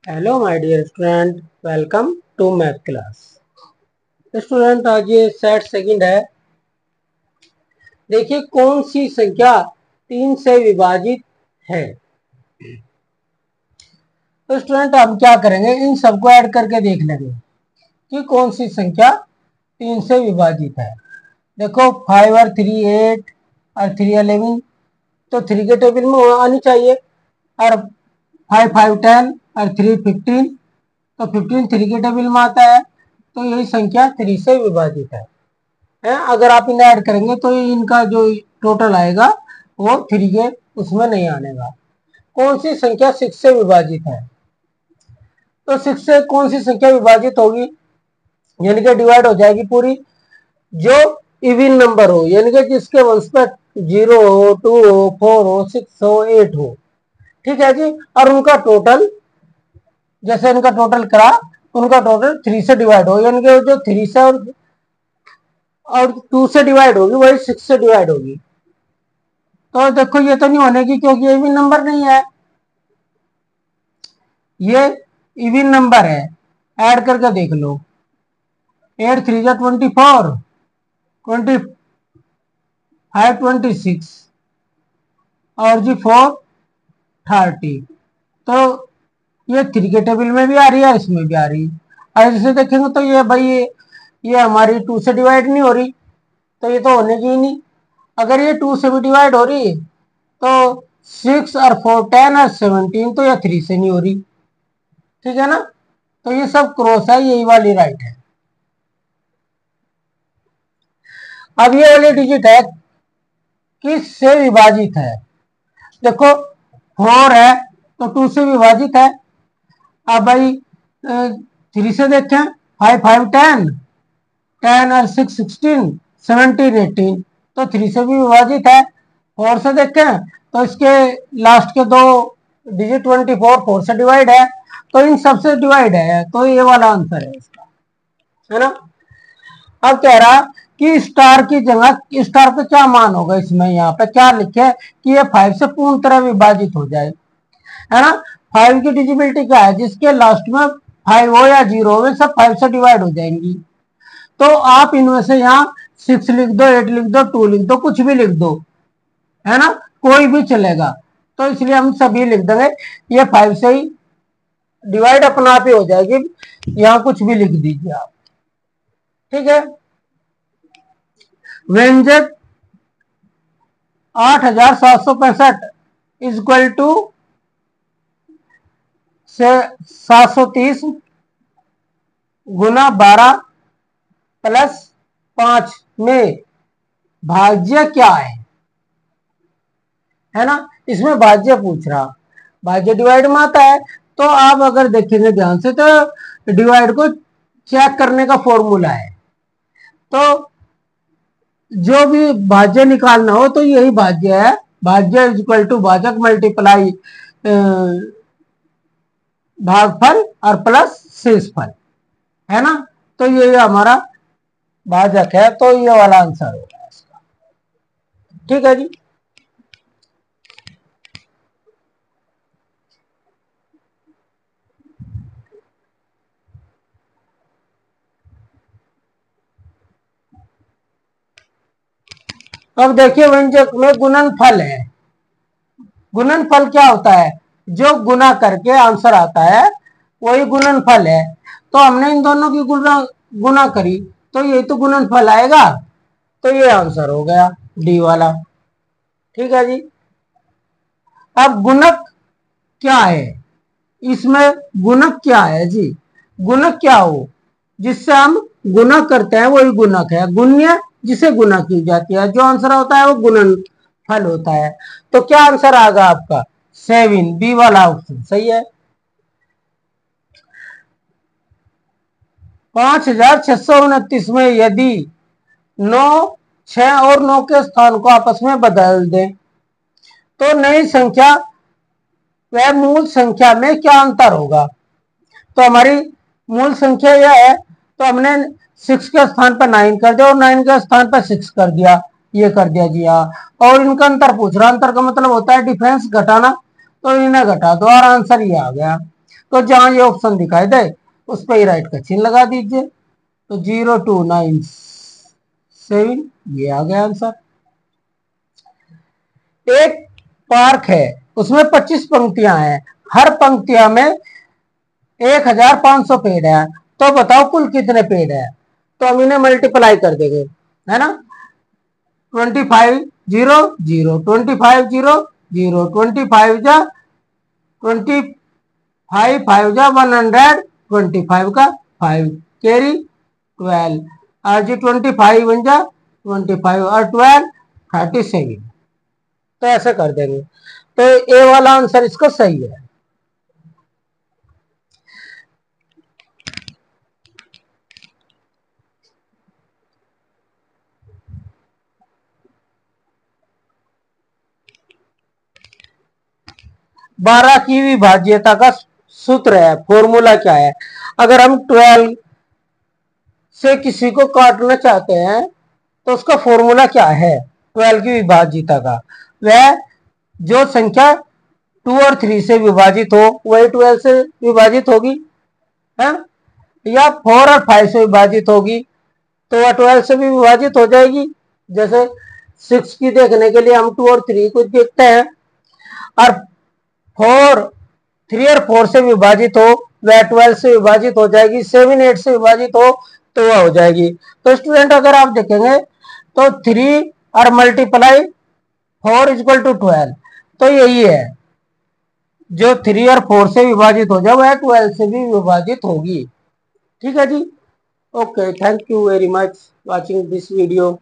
Hello my dear student, welcome to math class. Student, आज ये set second है। देखिए कौन सी संख्या 3 से विभाजित है। तो स्टूडेंट हम क्या करेंगे, इन सबको ऐड करके देख लेंगे कि कौन सी संख्या 3 से विभाजित है। देखो 5 और 3 8 और 3 11, तो 3 के टेबल में आनी चाहिए। और 5 5 10 और 3 15, तो 15 3 के टेबल में आता है। तो यही संख्या 3 से विभाजित है। अगर आप इन्हें ऐड करेंगे तो इनका जो टोटल आएगा वो 3 के उसमें नहीं आनेगा। कौन सी संख्या 6 से विभाजित है? तो 6 से कौन सी संख्या विभाजित होगी, यानी कि डिवाइड हो जाएगी पूरी, जो इवन नंबर हो, यानी कि जिसके वंश पे 0 हो, 2 हो, 4 हो, 6 हो, 8 हो। ठीक है जी। और उनका टोटल, जैसे इनका टोटल करा, उनका टोटल 3 से डिवाइड हो, यानी कि जो 3 से और 2 से डिवाइड होगी वही 6 से डिवाइड होगी। तो देखो ये तो नहीं होने की, क्योंकि ये भी नंबर नहीं है, ये इवन नंबर है। ऐड करके देख लो, 8 3 जा 24, 25 26 और जी 4 30। तो ये 3 के टेबल में भी आ रही है, इसमें भी आ रही है। और इसे देखेंगे तो ये भाई ये हमारी 2 से डिवाइड नहीं हो रही, तो ये तो होने की ही नहीं। अगर ये 2 से भी डिवाइड हो रही तो 6 और 4 10 और 17, तो ये 3 से नहीं हो रही। ठीक है ना। तो ये सब क्रॉस है, यही वाली राइट है। अब ये वाली डिजिट है किस से विभाजित है? देखो 4 है तो 2 से विभाजित है। अब भाई 3 से देखें, 5 5 10, 10 और 6 16, 17 18, तो 3 से भी विभाजित है। 4 से देखें तो इसके लास्ट के दो डिजिट 24 4 से डिवाइड है, तो इन सब से डिवाइड है, तो ये वाला आंसर है इसका, है ना। अब कह रहा कि स्टार की जगह स्टार पे क्या मान होगा, इसमें यहाँ पे क्या लिखे है कि ये 5 से पूर्ण तरह विभाजित हो जाए, है ना। 5 की डिजिबिलिटी क्या है, जिसके लास्ट में 5 हो या 0 हो, वे सब 5 से डिवाइड हो जाएंगी। तो आप इनमें से यहाँ 6 लिख दो, 8 लिख दो, 2 लिख दो, कुछ भी लिख दो, है ना, कोई भी चलेगा। तो इसलिए हम सभी लिख देंगे, ये 5 से ही डिवाइड अपना आप ही हो जाएगी, यहाँ कुछ भी लिख दीजिए आप। ठीक है। व्यंजक 8765 इक्वल टू से 730 गुना 12 प्लस 5 में भाज्य क्या है ना। इसमें भाज्य पूछ रहा, भाज्य डिवाइड में आता है। तो आप अगर देखेंगे ध्यान से तो डिवाइड को चेक करने का फॉर्मूला है। तो जो भी भाज्य निकालना हो तो यही भाज्य है, भाज्य इक्वल टू भाजक मल्टीप्लाई भागफल और प्लस शेषफल, है ना। तो ये हमारा भाजक है, तो ये वाला आंसर होगा इसका। ठीक है जी। अब देखिए व्यंजक में गुणनफल है। गुणनफल क्या होता है, जो गुना करके आंसर आता है वही गुणनफल है। तो हमने इन दोनों की गुना करी, तो ये तो गुणनफल आएगा, तो ये आंसर हो गया डी वाला। ठीक है जी। अब गुणक क्या है, इसमें गुणक क्या है जी, गुणक क्या हो, जिससे हम गुना करते हैं वही गुणक है। गुण्य जिसे गुना की जाती है, जो आंसर होता है वो गुणनफल होता है। तो क्या आंसर आएगा आपका? 7, बी वाला ऑप्शन सही है। 5629 में यदि 9 6 और 9 के स्थान को आपस में बदल दें तो नई संख्या वह मूल संख्या में क्या अंतर होगा। तो हमारी मूल संख्या यह है, तो हमने 6 के स्थान पर 9 कर दिया और 9 के स्थान पर 6 कर दिया, ये कर दिया जी हाँ। और इनका अंतर पूछ रहा, अंतर का मतलब होता है डिफरेंस घटाना, तो इन्हें घटा दो और आंसर ये आ गया। तो जहां ये ऑप्शन दिखाई दे उस पर ही राइट का चिन्ह लगा दीजिए। तो 0297 ये आ गया आंसर। एक पार्क है, उसमें 25 पंक्तियां हैं, हर पंक्तियां में 1500 पेड़ है, तो बताओ कुल कितने पेड़ है। तो हम इन्हें मल्टीप्लाई कर देंगे, है ना। 25 0 0 25 0 0 25 जा 25 5 जा 100 25 का 5 कैरी 12 और जी 25 बन जा 25 और 12 37। तो ऐसे कर देंगे। तो ए वाला आंसर इसका सही है। बारह की विभाज्यता का सूत्र है, फॉर्मूला क्या है। अगर हम 12 से किसी को काटना चाहते हैं तो उसका फॉर्मूला क्या है 12 की विभाज्यता का। वह जो संख्या 2 और 3 से विभाजित हो वही 12 से विभाजित होगी, है, या 4 और 5 से विभाजित होगी तो वह 12 से भी विभाजित हो जाएगी। जैसे 6 की देखने के लिए हम 2 और 3 को देखते हैं, और 3 और 4 से विभाजित हो वह 12 से विभाजित हो जाएगी। 7 8 से विभाजित हो तो वह हो जाएगी। तो स्टूडेंट अगर आप देखेंगे तो 3 और मल्टीप्लाई 4 इक्वल टू 12, तो यही है जो 3 और 4 से विभाजित हो जाए वह 12 से भी विभाजित होगी। ठीक है जी। Okay, thank you very much watching this video.